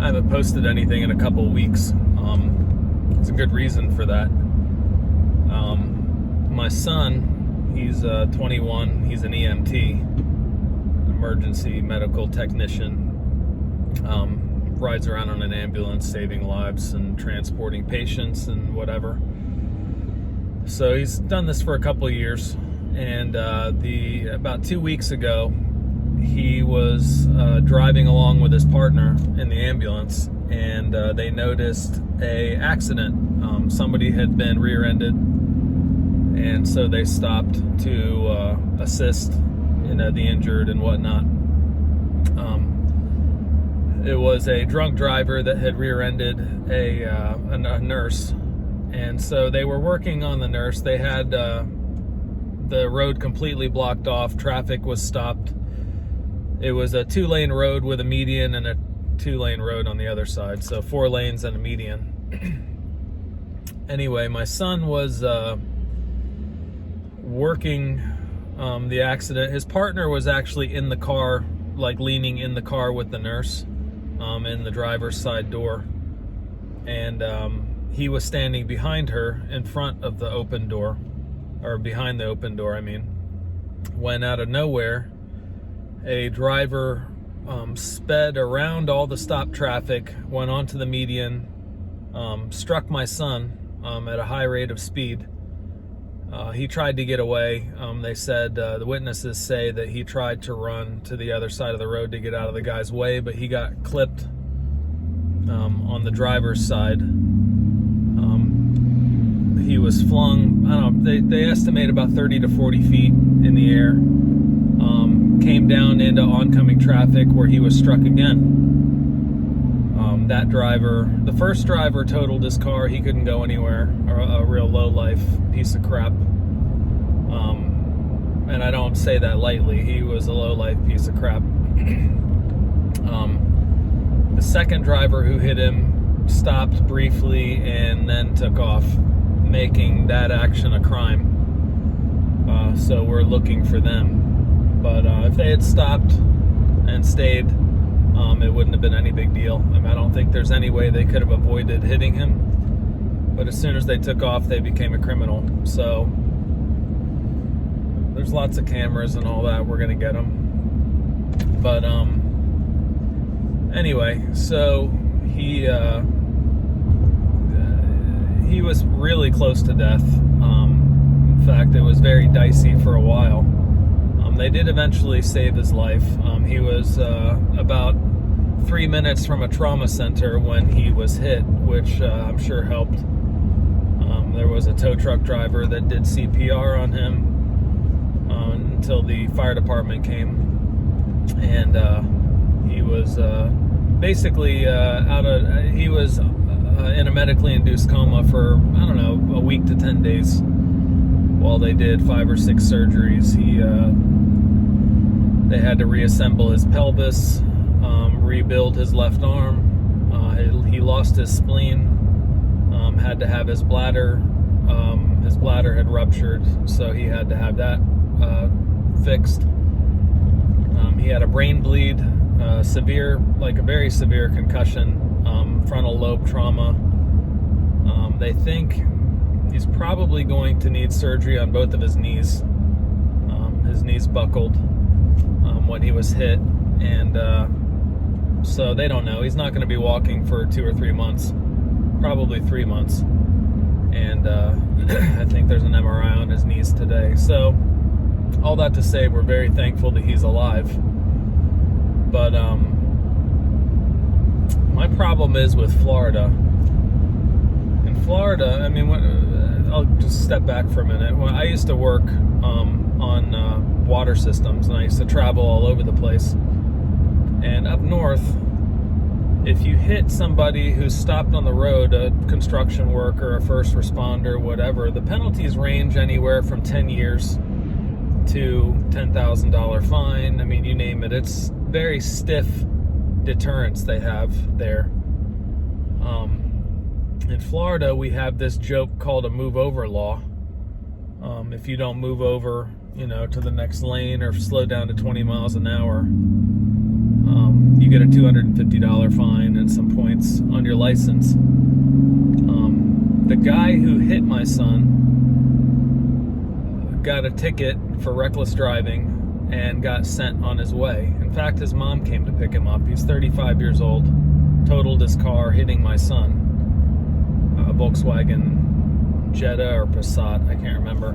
I haven't posted anything in a couple weeks. It's a good reason for that. My son, he's 21. He's an EMT, emergency medical technician. Rides around on an ambulance, saving lives and transporting patients and whatever. So he's done this for a couple of years. And about 2 weeks ago, he was driving along with his partner in the ambulance, and they noticed a accident. Somebody had been rear-ended, and so they stopped to assist, the injured and whatnot. It was a drunk driver that had rear-ended a nurse, and so they were working on the nurse. They had the road completely blocked off. Traffic was stopped. It was a 2-lane road with a median and a 2-lane road on the other side. So 4 lanes and a median. Anyway, my son was working the accident. His partner was actually in the car, like leaning in the car with the nurse in the driver's side door. And he was standing behind her in front of the open door, or behind the open door, I mean, when out of nowhere, a driver sped around all the stopped traffic, went onto the median, struck my son at a high rate of speed. He tried to get away. They said, the witnesses say that he tried to run to the other side of the road to get out of the guy's way, but he got clipped on the driver's side. He was flung, I don't know, they estimate about 30 to 40 feet in the air. Came down into oncoming traffic where he was struck again. That driver, the first driver, totaled his car. He couldn't go anywhere. A real low-life piece of crap. And I don't say that lightly. He was a low-life piece of crap. The second driver who hit him stopped briefly and then took off, making that action a crime. So we're looking for them. But if they had stopped and stayed, it wouldn't have been any big deal. I mean, I don't think there's any way they could have avoided hitting him. But as soon as they took off, they became a criminal. So there's lots of cameras and all that. We're going to get them. But anyway, so he was really close to death. In fact, it was very dicey for a while. They did eventually save his life. He was about 3 minutes from a trauma center when he was hit, which I'm sure helped. There was a tow truck driver that did CPR on him until the fire department came. And he was basically he was in a medically induced coma for, I don't know, a week to 10 days while they did 5 or 6 surgeries. They had to reassemble his pelvis, rebuild his left arm. He lost his spleen, had to have his bladder. His bladder had ruptured, so he had to have that fixed. He had a brain bleed, severe, like a very severe concussion, frontal lobe trauma. They think he's probably going to need surgery on both of his knees. His knees buckled when he was hit, and so they don't know. He's not going to be walking for 2 or 3 months, probably 3 months. And I think there's an MRI on his knees today. So all that to say, we're very thankful that he's alive. But my problem is with Florida. In Florida, I mean, I'll just step back for a minute. When I used to work on water systems, and I used to travel all over the place. And up north, if you hit somebody who's stopped on the road, a construction worker, a first responder, whatever, the penalties range anywhere from 10 years to $10,000 fine. I mean, you name it. It's very stiff deterrence they have there. In Florida, we have this joke called a move over law. If you don't move over, to the next lane or slow down to 20 miles an hour, you get a $250 fine and some points on your license. The guy who hit my son got a ticket for reckless driving and got sent on his way. In fact, his mom came to pick him up. He's 35 years old, totaled his car, hitting my son. A Volkswagen Jetta or Passat, I can't remember.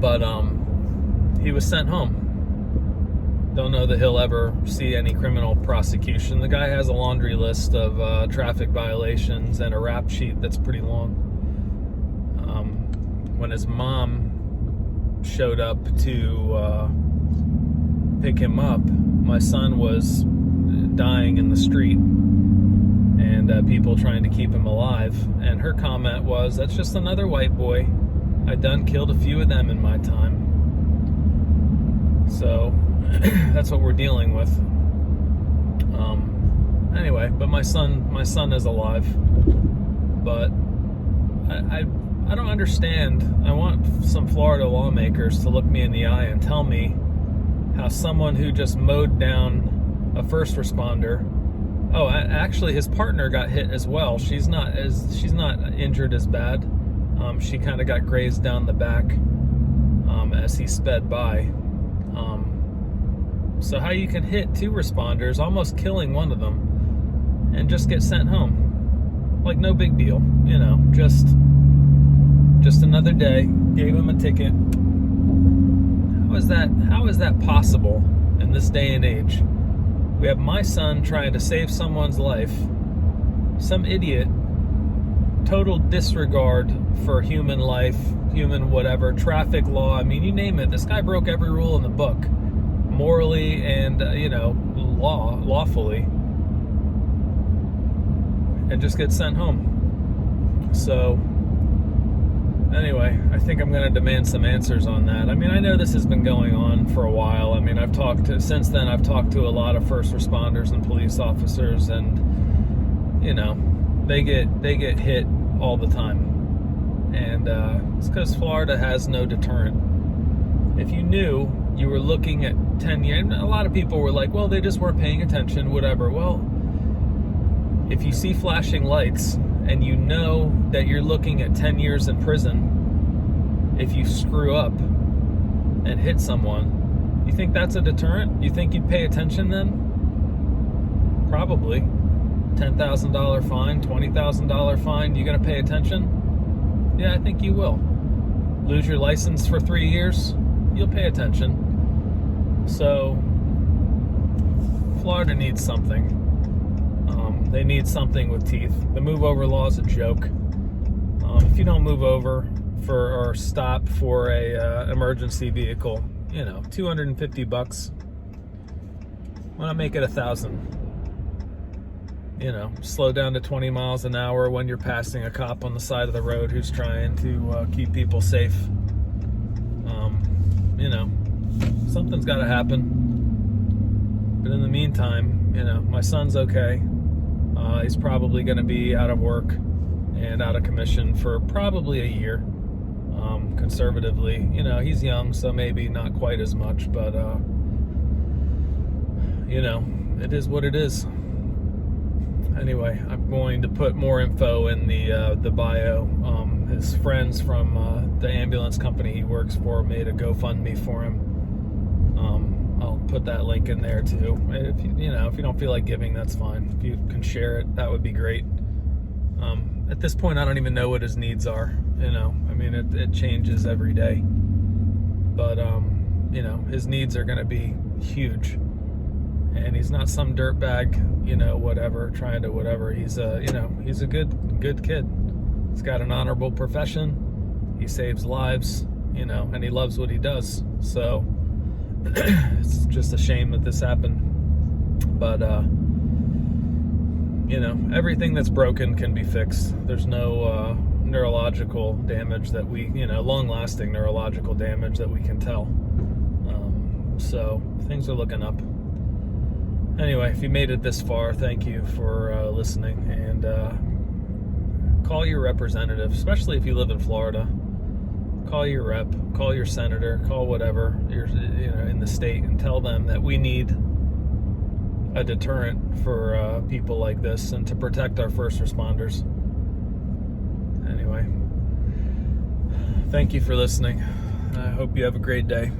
But he was sent home. Don't know that he'll ever see any criminal prosecution. The guy has a laundry list of traffic violations and a rap sheet that's pretty long. When his mom showed up to pick him up, my son was dying in the street and people trying to keep him alive. And her comment was, "That's just another white boy. I done killed a few of them in my time." So that's what we're dealing with. Anyway, but my son is alive. But I don't understand. I want some Florida lawmakers to look me in the eye and tell me how someone who just mowed down a first responder. Oh, actually, his partner got hit as well. She's not injured as bad. She kind of got grazed down the back as he sped by. So how you can hit two responders, almost killing one of them, and just get sent home like no big deal, just another day. Gave him a ticket. How is that possible in this day and age? We have my son trying to save someone's life. Some idiot, total disregard for human life, human whatever, traffic law. I mean, you name it. This guy broke every rule in the book, morally and lawfully, and just gets sent home. So anyway, I think I'm going to demand some answers on that. I mean, I know this has been going on for a while. I mean, since then I've talked to a lot of first responders and police officers, and they get hit all the time. And it's because Florida has no deterrent. If you knew you were looking at 10 years, and a lot of people were like, well, they just weren't paying attention, whatever. Well, if you see flashing lights and you know that you're looking at 10 years in prison if you screw up and hit someone, you think that's a deterrent? You think you'd pay attention then? Probably. $10,000 fine, $20,000 fine, you gonna pay attention? Yeah, I think you will. Lose your license for 3 years, you'll pay attention. So Florida needs something. They need something with teeth. The move over law is a joke. If you don't move over or stop for a emergency vehicle, $250. Why not make it $1,000? Slow down to 20 miles an hour when you're passing a cop on the side of the road who's trying to keep people safe. Something's got to happen. But in the meantime, my son's okay. He's probably going to be out of work and out of commission for probably a year. Conservatively, he's young, so maybe not quite as much, but it is what it is. Anyway, I'm going to put more info in the bio. His friends from the ambulance company he works for made a GoFundMe for him. I'll put that link in there too. If you don't feel like giving, that's fine. If you can share it, that would be great. At this point, I don't even know what his needs are. I mean, it changes every day. But his needs are going to be huge. And he's not some dirtbag, whatever, trying to whatever. He's a good kid. He's got an honorable profession. He saves lives, and he loves what he does. So it's just a shame that this happened. But everything that's broken can be fixed. There's no neurological damage that long-lasting neurological damage that we can tell. So things are looking up. Anyway, if you made it this far, thank you for listening, and call your representative, especially if you live in Florida. Call your rep, call your senator, call whatever you're in the state, and tell them that we need a deterrent for people like this and to protect our first responders. Anyway, thank you for listening. I hope you have a great day.